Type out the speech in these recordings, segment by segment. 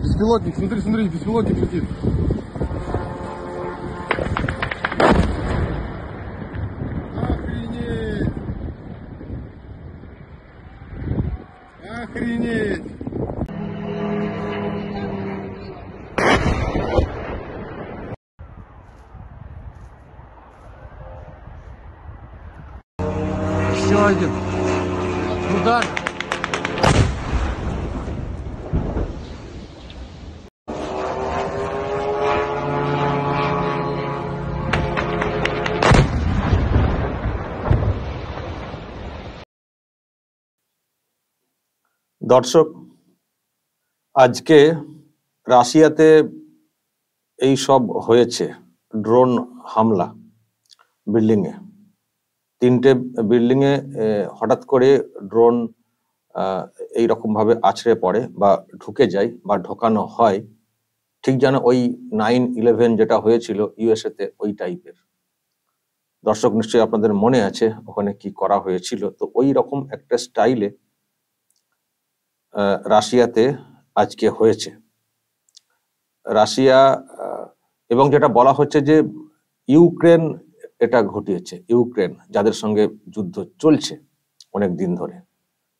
Беспилотник, смотри, смотри, беспилотник летит. Охренеть! Охренеть! Еще один удар. দর্শক, আজকে রাশিয়াতে এই সব হয়েছে, ড্রোন হামলা বিল্ডিংয়ে, 3টে বিল্ডিংয়ে হঠাৎ করে ড্রোন এইরকম ভাবে আছড়ে পড়ে বা ঢুকে যায় বা ঢোকানো হয়, ঠিক যেন ওই 9/11 যেটা হয়েছিল ইউএসএতে ওই টাইপের। দর্শক, নিশ্চয়ই আপনাদের মনে আছে ওখানে কি করা হয়েছিল। তো ওই রকম একটা স্টাইলে রাশিয়াতে আজকে হয়েছে। রাশিয়া এবং যেটা বলা হচ্ছে যে ইউক্রেন এটা ঘটিয়েছে। ইউক্রেন, যাদের সঙ্গে যুদ্ধ চলছে অনেক দিন ধরে,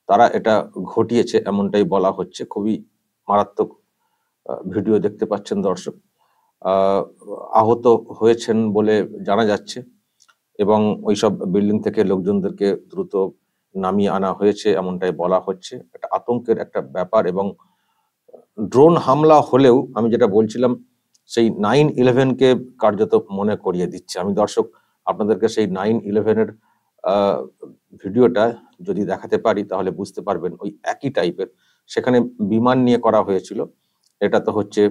তারা এটা ঘটিয়েছে এমনটাই বলা হচ্ছে। খুবই মারাত্মক ভিডিও দেখতে পাচ্ছেন দর্শক। আহত হয়েছেন বলে জানা যাচ্ছে এবং ওইসব বিল্ডিং থেকে লোকজনদেরকে দ্রুত নামিয়ে আনা হয়েছে এমনটাই বলা হচ্ছে। একটা আতঙ্কের একটা ব্যাপার। এবং ড্রোন হামলা হলেও আমি যেটা বলছিলাম, সেই 9/11-কে কার্যত মনে করিয়ে দিচ্ছে। আমি দর্শক আপনাদেরকে সেই 9/11-এর ভিডিওটা যদি দেখাতে পারি তাহলে বুঝতে পারবেন ওই একই টাইপের। সেখানে বিমান নিয়ে করা হয়েছিল, এটা তো হচ্ছে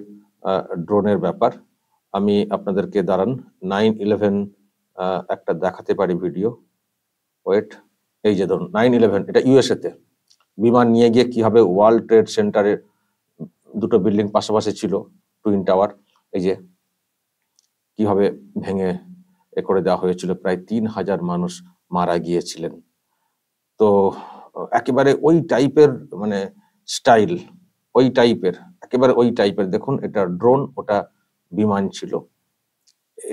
ড্রোনের ব্যাপার। আমি আপনাদেরকে দাঁড়ান 9/11 একটা দেখাতে পারি ভিডিও। ওয়েট, এই যে ধরুন 9/11, এটা ইউএসএতে বিমান নিয়ে গিয়ে কিভাবে ওয়ার্ল্ড ট্রেড সেন্টারে, দুটো বিল্ডিং পাশাপাশি ছিল, টুইন টাওয়ার, এই যে কিভাবে ভেঙে এ করে দেওয়া হয়েছিল। প্রায় 3,000 মানুষ মারা গিয়েছিলেন। তো একেবারে ওই টাইপের মানে স্টাইল, ওই টাইপের, একেবারে ওই টাইপের। দেখুন, এটা ড্রোন, ওটা বিমান ছিল।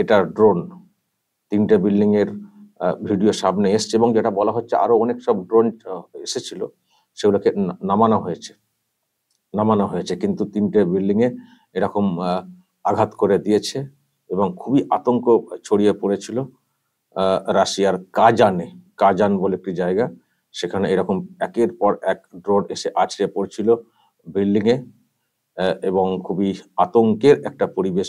এটা ড্রোন, 3টে বিল্ডিং এর ভিডিও সামনে এসছে এবং যেটা বলা হচ্ছে আরো অনেক সব ড্রোন এসেছিল, সেগুলোকে নামানো হয়েছে, কিন্তু 3টে বিল্ডিং এ এরকম আঘাত করে দিয়েছে এবং খুবই আতঙ্ক ছড়িয়ে পড়েছিল রাশিয়ার কাজান বলে একটি জায়গা। সেখানে এরকম একের পর এক ড্রোন এসে আছড়ে পড়ছিল বিল্ডিং এ এবং খুবই আতঙ্কের একটা পরিবেশ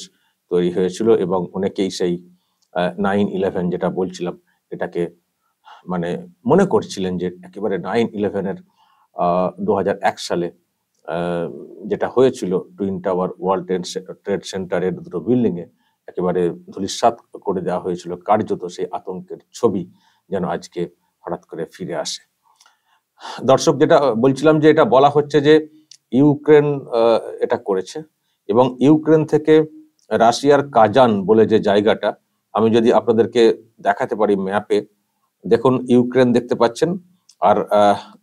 তৈরি হয়েছিল এবং অনেকেই সেই 9/11 যেটা বলছিলাম এটাকে মানে মনে করছিলেন যে একেবারে 9/11-এর 2001 সালে যেটা হয়েছিল টুইন টাওয়ার ওয়ার্ল্ড ট্রেড সেন্টারের দুটো বিল্ডিং এ একেবারে ধূলিসাৎ করে দেওয়া হয়েছিল। কার্যত সেই আতঙ্কের ছবি যেন আজকে হঠাৎ করে ফিরে আসে। দর্শক, যেটা বলছিলাম যে এটা বলা হচ্ছে যে ইউক্রেন এটা করেছে এবং ইউক্রেন থেকে রাশিয়ার কাজান বলে যে জায়গাটা, আমি যদি আপনাদেরকে দেখাতে পারি ম্যাপে, দেখুন ইউক্রেন দেখতে পাচ্ছেন আর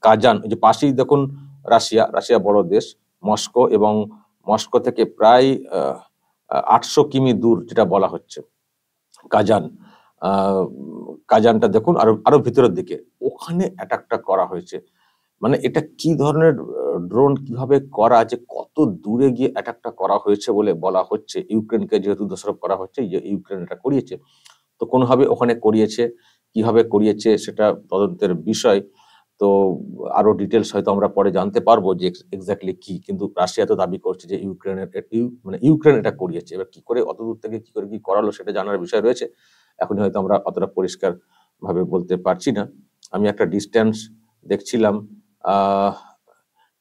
কাজান, যে পাশেই দেখুন রাশিয়া বড় দেশ, মস্কো, এবং মস্কো থেকে প্রায় 800 কিমি দূর যেটা বলা হচ্ছে কাজানটা দেখুন আরো ভিতরের দিকে, ওখানে অ্যাটাকটা করা হয়েছে। মানে এটা কি ধরনের ড্রোন, কিভাবে করা, যে কত দূরে গিয়ে অ্যাটাকটা করা হয়েছে বলে বলা হচ্ছে। ইউক্রেনকে যেহেতু দোষারোপ করা হচ্ছে যে ইউক্রেন এটা করিয়েছে, তো কোনোভাবে ওখানে করিয়েছে, কিভাবে করিয়েছে সেটা তদন্তের বিষয়। তো আরো ডিটেলস হয়তো আমরা পরে জানতে পারবো যে এক্স্যাক্টলি কি, কিন্তু রাশিয়া তো দাবি করছে যে ইউক্রেন এটা করিয়েছে। এবার কি করে, অত দূর থেকে কি করে কি করালো সেটা জানার বিষয় রয়েছে। এখন হয়তো আমরা অতটা পরিষ্কার ভাবে বলতে পারছি না। আমি একটা ডিস্টেন্স দেখছিলাম,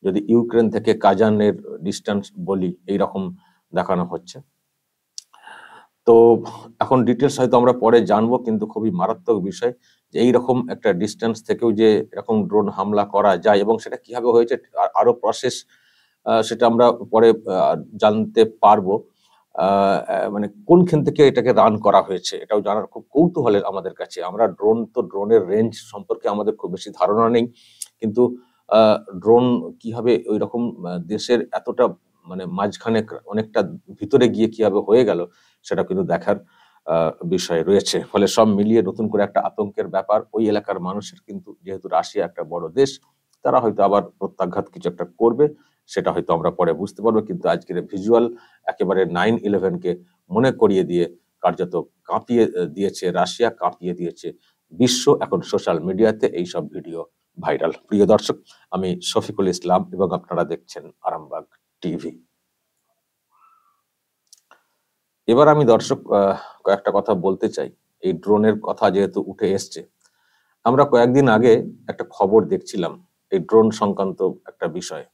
যদি ইউক্রেন থেকে কাজানের ডিস্টেন্স বলি, এইরকম দেখানো হচ্ছে। তো এখন ডিটেলস হয়তো আমরা পরে জানবো, কিন্তু খুবই মারাত্মক বিষয় যে এইরকম একটা ডিস্টেন্স থেকেও যে এরকম ড্রোন হামলা করা যায় এবং সেটা কিভাবে হয়েছে আরো প্রসেস, সেটা আমরা পরে জানতে পারবো। মানে কোনখান থেকে এটাকে রান করা হয়েছে এটাও জানার খুব কৌতূহলের আমাদের কাছে। আমরা ড্রোনের রেঞ্জ সম্পর্কে আমাদের খুব বেশি ধারণা নেই, কিন্তু ড্রোন কিভাবে ওই রকম দেশের এতটা মানে মাঝখানে অনেকটা ভিতরে গিয়ে কিভাবে হয়ে গেল সেটা কিন্তু দেখার বিষয় রয়েছে। ফলে সব মিলিয়ে নতুন করে একটা আতঙ্কের ব্যাপার। ওই এলাকার মানুষের কিন্তু, যেহেতু রাশিয়া একটা বড় দেশ, তারা হয়তো আবার প্রত্যাঘাত কিছু একটা করবে, সেটা হয়তো আমরা পরে বুঝতে পারবো। কিন্তু আজকের ভিজুয়াল একেবারে 9/11-কে মনে করিয়ে দিয়ে কার্যত কাঁপিয়ে দিয়েছে রাশিয়া, কাঁপিয়ে দিয়েছে বিশ্ব। এখন সোশ্যাল মিডিয়াতে এইসব ভিডিও ভাইরাল। প্রিয় দর্শক, আমি শফিকুল ইসলাম এবং আপনারা দেখছেন আরামবাগ টিভি। এবার আমি দর্শক কয়েকটা কথা বলতে চাই। এই ড্রোনের কথা যেহেতু উঠে এসছে, আমরা কয়েকদিন আগে একটা খবর দেখছিলাম এই ড্রোন সংক্রান্ত একটা বিষয়।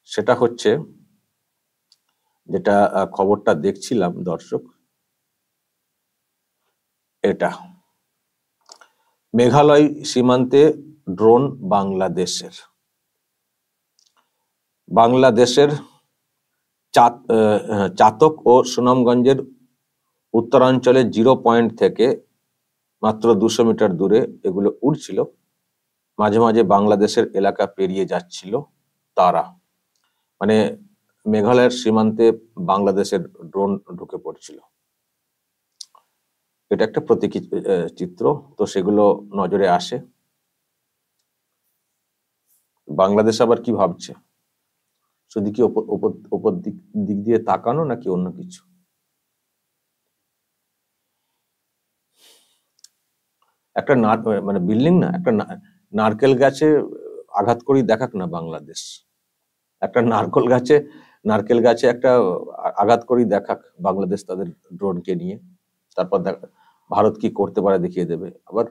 সেটা হচ্ছে, যেটা খবরটা দেখছিলাম দর্শক, এটা মেঘালয় সীমান্তে ড্রোন বাংলাদেশের চাতক ও সুনামগঞ্জের উত্তরাঞ্চলে 0 পয়েন্ট থেকে মাত্র 200 মিটার দূরে এগুলো উড়ছিল। মাঝে মাঝে বাংলাদেশের এলাকা পেরিয়ে যাচ্ছিল তারা, মানে মেঘালয়ের সীমান্তে বাংলাদেশের ড্রোন ঢুকে পড়ছিল। এটা একটা প্রতীকী চিত্র। তো সেগুলো নজরে আসে। বাংলাদেশ আবার কি ভাবছে? শুধু কি উপর দিক দিয়ে তাকানো নাকি অন্য কিছু? একটা মানে বিল্ডিং না, একটা নারকেল গাছে আঘাত করেই দেখাক না বাংলাদেশ। একটা নারকেল গাছে একটা আঘাত করেই দেখাক বাংলাদেশ তাদের ড্রোনকে নিয়ে। তারপর ভারত কি করতে পারে দেখিয়ে দেবে। আবার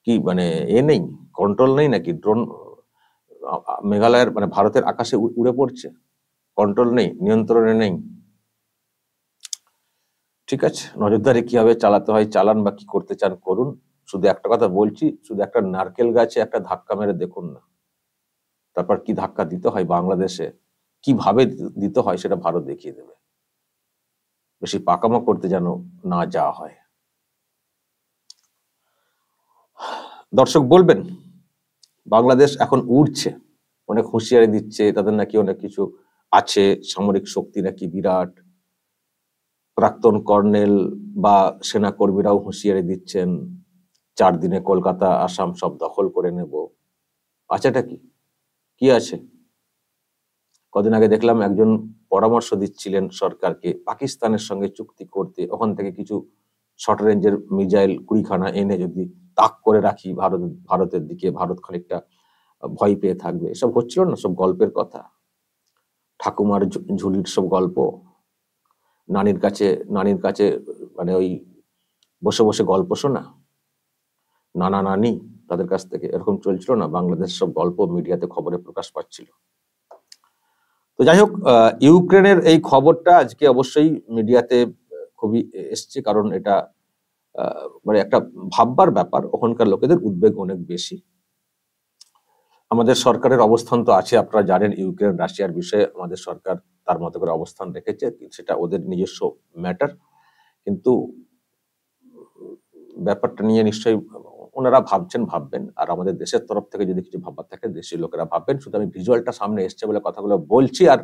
কি মানে নেই, কন্ট্রোল নেই নাকি? ড্রোন মেঘালয়ের মানে ভারতের আকাশে উড়ে পড়ছে, কন্ট্রোল নেই, নিয়ন্ত্রণে নেই। ঠিক আছে, নজরদারি কিভাবে চালাতে হয় চালান, বা কি করতে চান করুন। শুধু একটা কথা বলছি, শুধু একটা নারকেল গাছে একটা ধাক্কা মেরে দেখুন না, তারপর কি ধাক্কা দিতে হয় বাংলাদেশে, কিভাবে দিতে হয় সেটা ভারত দেখিয়ে দেবে। বেশি পাকামো করতে যেন না যাওয়া হয়। দর্শক বলবেন, বাংলাদেশ এখন উড়ছে, অনেক হুঁশিয়ারি দিচ্ছে, তাদের নাকি অনেক কিছু আছে, সামরিক শক্তি নাকি বিরাট। প্রাক্তন কর্নেল বা সেনা কর্মীরাও হুঁশিয়ারি দিচ্ছেন, 4 দিনে কলকাতা আসাম সব দখল করে নেব। আছেটা কি? কি আছে? কদিন আগে দেখলাম একজন পরামর্শ দিচ্ছিলেন সরকারকে পাকিস্তানের সঙ্গে চুক্তি করতে, ওখান থেকে কিছু শর্ট রেঞ্জের মিসাইল 20খানা এনে যদি তাক করে রাখি ভারতের দিকে, ভারত খানিকটা ভয় পেয়ে থাকবে। এসব হচ্ছিল না, সব গল্পের কথা, ঠাকুমার ঝুলির সব গল্প। নানির কাছে মানে ওই বসে বসে গল্প শোনা, নানা নানি তাদের কাছ থেকে, এরকম চলছিল না? বাংলাদেশ সব গল্প মিডিয়াতে খবরে প্রকাশ পাচ্ছিল। তো যাই হোক, ইউক্রেনের এই খবরটা আজকে অবশ্যই মিডিয়াতে খুবই এসছে, কারণ এটা মানে একটা ভাববার ব্যাপার। ওখানকার লোকেদের উদ্বেগ অনেক বেশি। আমাদের সরকারের অবস্থান তো আছে, আপনারা জানেন, ইউক্রেন রাশিয়ার বিষয়ে আমাদের সরকার তার মতো করে অবস্থান রেখেছে, সেটা ওদের নিজস্ব ম্যাটার। কিন্তু ব্যাপারটা নিয়ে নিশ্চয়ই ওনারা ভাববেন। আর আমাদের দেশের তরফ থেকে যদি কিছু ভাববার থাকে, দেশের লোকেরা ভাববেন। শুধু আমি ভিজুয়ালটা সামনে এসছে বলে কথাগুলো বলছি। আর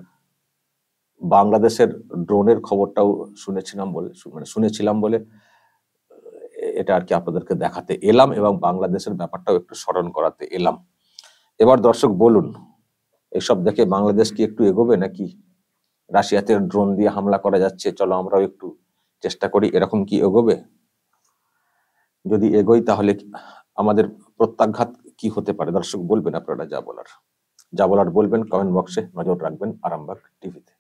বাংলাদেশের ড্রোনের খবরটাও শুনেছিলাম বলে এটা আর কি আপনাদেরকে দেখাতে এলাম, এবং বাংলাদেশের ব্যাপারটাও একটু স্মরণ করাতে এলাম। এবার দর্শক বলুন, এসব দেখে বাংলাদেশ কি একটু এগোবে নাকি? রাশিয়াতে ড্রোন দিয়ে হামলা করা যাচ্ছে, চলো আমরাও একটু চেষ্টা করি, এরকম কি এগোবে? যদি এগোই তাহলে আমাদের প্রত্যাঘাত কি হতে পারে? দর্শক বলবেন আপনারা, যা বলার বলবেন, কমেন্ট বক্সে নজর রাখবেন আরামবাগ টিভিতে।